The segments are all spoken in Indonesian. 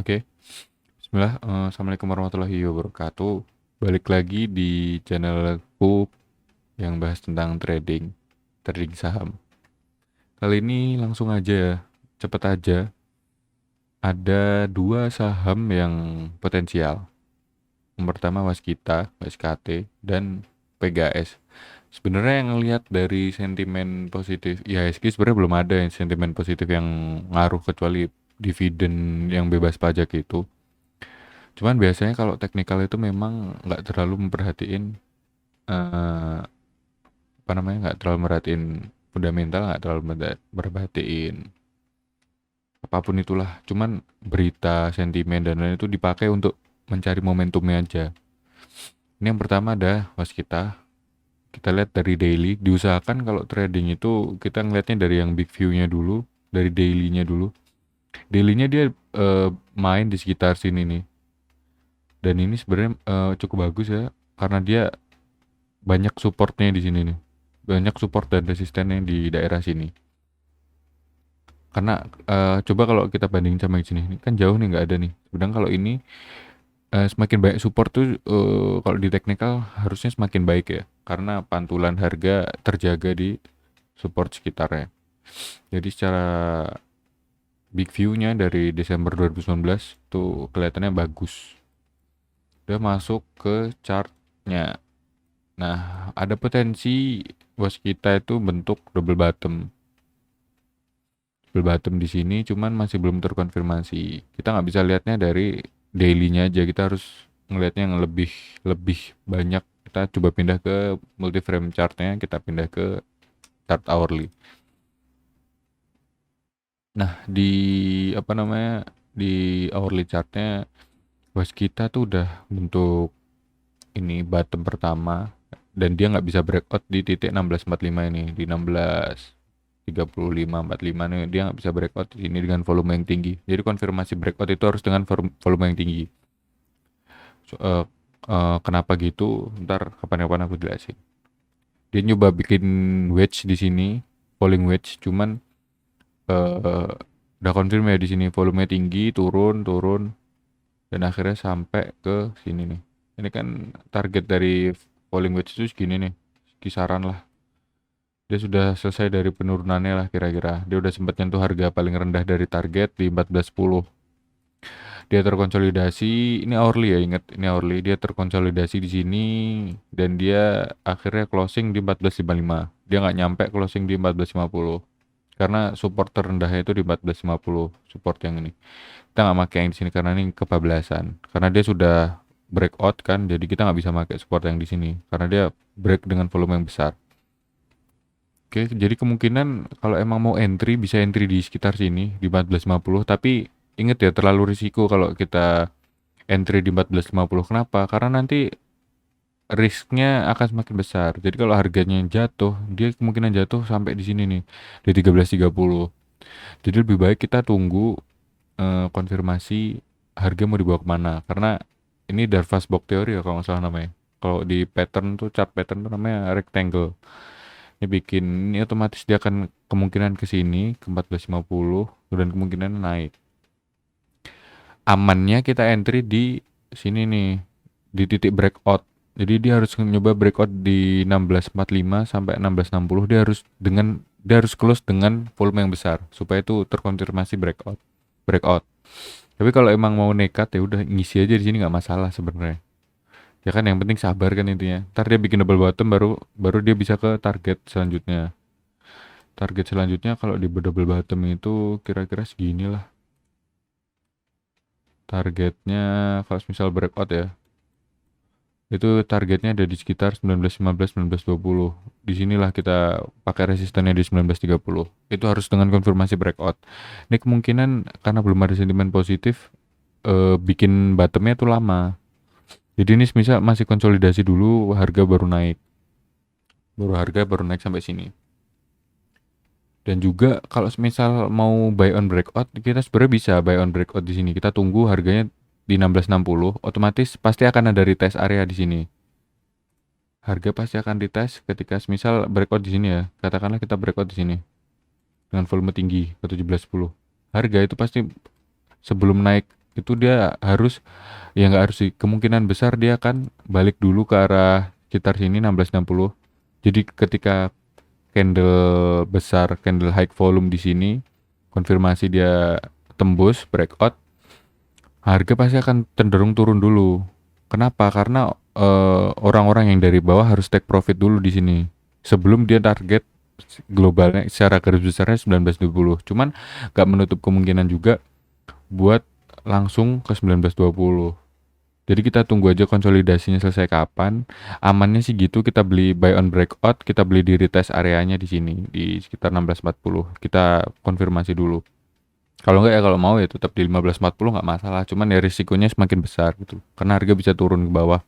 Oke, bismillah, assalamualaikum warahmatullahi wabarakatuh. Balik lagi di channelku yang bahas tentang trading, trading saham. Kali ini langsung aja ya, cepet aja. Ada dua saham yang potensial. Yang pertama Waskita, WSKT, dan PGAS. Sebenarnya yang ngelihat dari sentimen positif, IHSG sebenarnya belum ada yang sentimen positif yang ngaruh kecuali dividen yang bebas pajak itu. Cuman biasanya kalau teknikal itu memang nggak terlalu memperhatiin eh, apa namanya, nggak terlalu merhatiin fundamental, nggak terlalu merhatiin apapun itulah. Cuman berita, sentimen dan lain itu dipakai untuk mencari momentumnya aja. Ini yang pertama ada Waskita. Kita lihat dari daily. Diusahakan kalau trading itu kita ngelihatnya dari yang big view-nya dulu, dari daily-nya dulu. Daily-nya dia main di sekitar sini nih. Dan ini sebenarnya cukup bagus ya, karena dia banyak supportnya di sini nih, banyak support dan resistennya di daerah sini. Karena coba kalau kita bandingin sama yang sini, ini kan jauh nih, nggak ada nih. Sedang kalau ini semakin banyak support tuh, kalau di teknikal harusnya semakin baik ya, karena pantulan harga terjaga di support sekitarnya. Jadi secara big view-nya dari Desember 2019 tuh kelihatannya bagus. Udah masuk ke chartnya. Nah, ada potensi bos kita itu bentuk double bottom. Double bottom di sini cuman masih belum terkonfirmasi. Kita nggak bisa lihatnya dari daily-nya aja. Kita harus ngelihatnya yang lebih lebih banyak. Kita coba pindah ke multi frame chart-nya, kita pindah ke chart hourly. Nah, di apa namanya? Di hourly chart-nya bos kita tuh udah bentuk ini bottom pertama dan dia nggak bisa breakout di titik 1645 ini, di 16.35 45 nih dia nggak bisa breakout ini dengan volume yang tinggi. Jadi konfirmasi breakout itu harus dengan volume yang tinggi. So, kenapa gitu? Ntar kapan-kapan aku jelasin. Dia nyoba bikin wedge di sini, falling wedge, cuman uh, udah konfirm ya di sini volume tinggi, turun, turun, dan akhirnya sampai ke sini nih. Ini kan target dari falling wedge itu segini nih, kisaran lah. Dia sudah selesai dari penurunannya lah kira-kira. Dia udah sempat nyentuh harga paling rendah dari target di 14.10. Dia terkonsolidasi, ini hourly ya, ingat ini hourly. Dia terkonsolidasi di sini dan dia akhirnya closing di 14.55. Dia nggak nyampe closing di 14.50. Karena support terendahnya itu di 14.50, support yang ini. Kita nggak pakai yang di sini karena ini kebablasan. Karena dia sudah breakout kan, jadi kita nggak bisa pakai support yang di sini karena dia break dengan volume yang besar. Oke, jadi kemungkinan kalau emang mau entry bisa entry di sekitar sini di 14.50, tapi inget ya terlalu risiko kalau kita entry di 14.50. Kenapa? Karena nanti risknya akan semakin besar. Jadi kalau harganya jatuh, dia kemungkinan jatuh sampai di sini nih, di 13.30. Jadi lebih baik kita tunggu konfirmasi harga mau dibawa kemana. Karena ini Darvas Box Theory ya kalau nggak salah namanya. Kalau di pattern tuh, chart pattern tuh namanya rectangle. Ini bikin, ini otomatis dia akan kemungkinan ke sini ke 14.50 dan kemungkinan naik. Amannya kita entry di sini nih, di titik breakout. Jadi dia harus nyoba breakout di 16.45 sampai 16.60. Dia harus close dengan volume yang besar supaya itu terkonfirmasi breakout. Breakout. Tapi kalau emang mau nekat ya udah ngisi aja di sini nggak masalah sebenarnya. Ya kan yang penting sabar kan intinya. Ntar dia bikin double bottom baru baru dia bisa ke target selanjutnya. Target selanjutnya kalau di double bottom itu kira-kira segini lah. Targetnya kalau misal breakout ya. Itu targetnya ada di sekitar 19.15 19.20. Di sinilah kita pakai resistennya di 19.30. Itu harus dengan konfirmasi breakout. Ini kemungkinan karena belum ada sentimen positif bikin bottomnya itu lama. Jadi ini misal masih konsolidasi dulu harga baru naik. Baru naik sampai sini. Dan juga kalau misal mau buy on breakout, kita sebenarnya bisa buy on breakout di sini. Kita tunggu harganya di 16.60, otomatis pasti akan ada retest area di sini. Harga pasti akan retest ketika misal breakout di sini ya. Katakanlah kita breakout di sini dengan volume tinggi ke 17.10. Harga itu pasti sebelum naik itu dia harus, ya nggak harus sih, kemungkinan besar dia akan balik dulu ke arah sekitar sini 1660. Jadi ketika candle besar, candle high volume di sini, konfirmasi dia tembus breakout, harga pasti akan cenderung turun dulu. Kenapa? Karena orang-orang yang dari bawah harus take profit dulu di sini sebelum dia target globalnya secara garis besarnya 1920. Cuman nggak menutup kemungkinan juga buat langsung ke 1920. Jadi kita tunggu aja konsolidasinya selesai kapan. Amannya sih gitu, kita beli buy on breakout, kita beli di retest areanya di sini di sekitar 1640. Kita konfirmasi dulu. Kalau enggak ya, kalau mau ya tetap di 1540 nggak masalah. Cuman ya risikonya semakin besar gitu. Karena harga bisa turun ke bawah.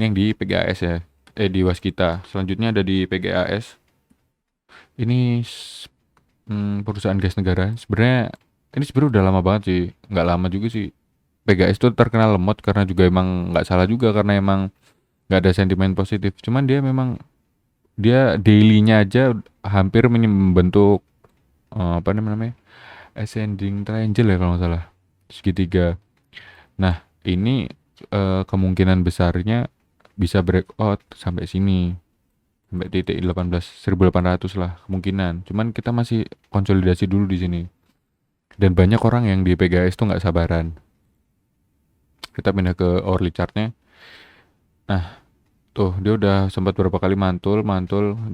Ini yang di PGAS ya. Di Waskita. Selanjutnya ada di PGAS. Ini perusahaan gas negara. Sebenarnya ini sebenarnya udah lama banget sih. Nggak lama juga sih. PGAS itu terkenal lemot karena juga emang nggak salah juga, karena emang nggak ada sentimen positif. Cuman dia memang dia daily-nya aja hampir membentuk apa namanya, ascending triangle ya kalau nggak salah, segitiga. Nah ini kemungkinan besarnya bisa breakout sampai sini, sampai titik 18.800 lah kemungkinan. Cuman kita masih konsolidasi dulu di sini. Dan banyak orang yang di PGAS tuh nggak sabaran. Kita pindah ke hourly chartnya. Nah, tuh dia udah sempat berapa kali mantul,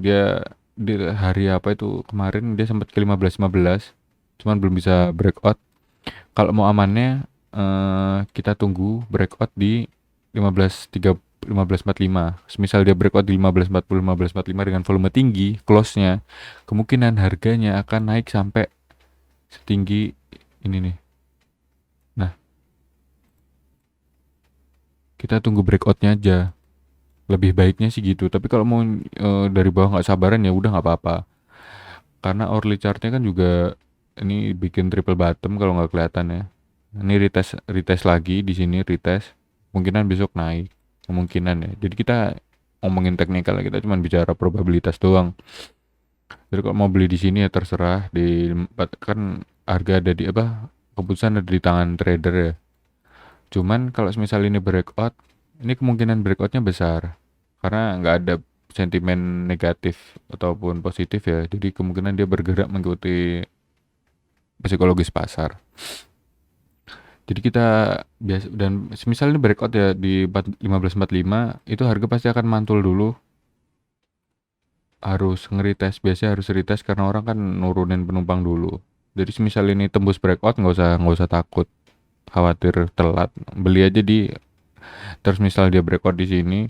dia di hari apa itu kemarin dia sempat ke 15.15, cuman belum bisa breakout. Kalau mau amannya kita tunggu breakout di 15.3 15.45. Semisal dia breakout di 15.40 15.45 dengan volume tinggi, close-nya kemungkinan harganya akan naik sampai setinggi ini nih. Nah, kita tunggu breakoutnya aja. Lebih baiknya sih gitu. Tapi kalau mau dari bawah nggak sabaran ya udah nggak apa-apa. Karena hourly chartnya kan juga ini bikin triple bottom kalau nggak kelihatan ya. Ini retest lagi di sini, retest. Kemungkinan besok naik, kemungkinan ya. Jadi kita ngomongin teknikal, kita cuma bicara probabilitas doang. Jadi kalau mau beli di sini ya terserah, kan harga ada di apa? Keputusan ada di tangan trader ya. Cuman kalau misal ini breakout, ini kemungkinan breakoutnya besar. Karena nggak ada sentimen negatif ataupun positif ya. Jadi kemungkinan dia bergerak mengikuti psikologis pasar. Jadi kita biasa, dan semisal ini breakout ya di 15.45, itu harga pasti akan mantul dulu. Harus nge-retest, biasanya harus retest karena orang kan nurunin penumpang dulu. Jadi semisal ini tembus breakout, nggak usah takut, khawatir telat. Beli aja di, terus misal dia breakout di sini,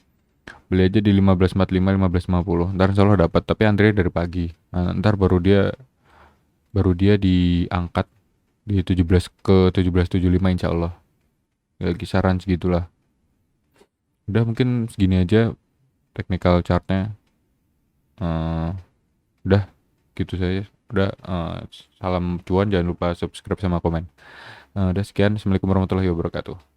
beli aja di 15.45 15.50. Ntar insya Allah dapat, tapi antrinya dari pagi. Nah, ntar baru dia diangkat di 17 ke 17.75 insya Allah. Ya kisaran segitulah. Udah mungkin segini aja technical chartnya. Udah gitu saja. Udah, salam cuan, jangan lupa subscribe sama komen. Udah sekian. Assalamualaikum warahmatullahi wabarakatuh.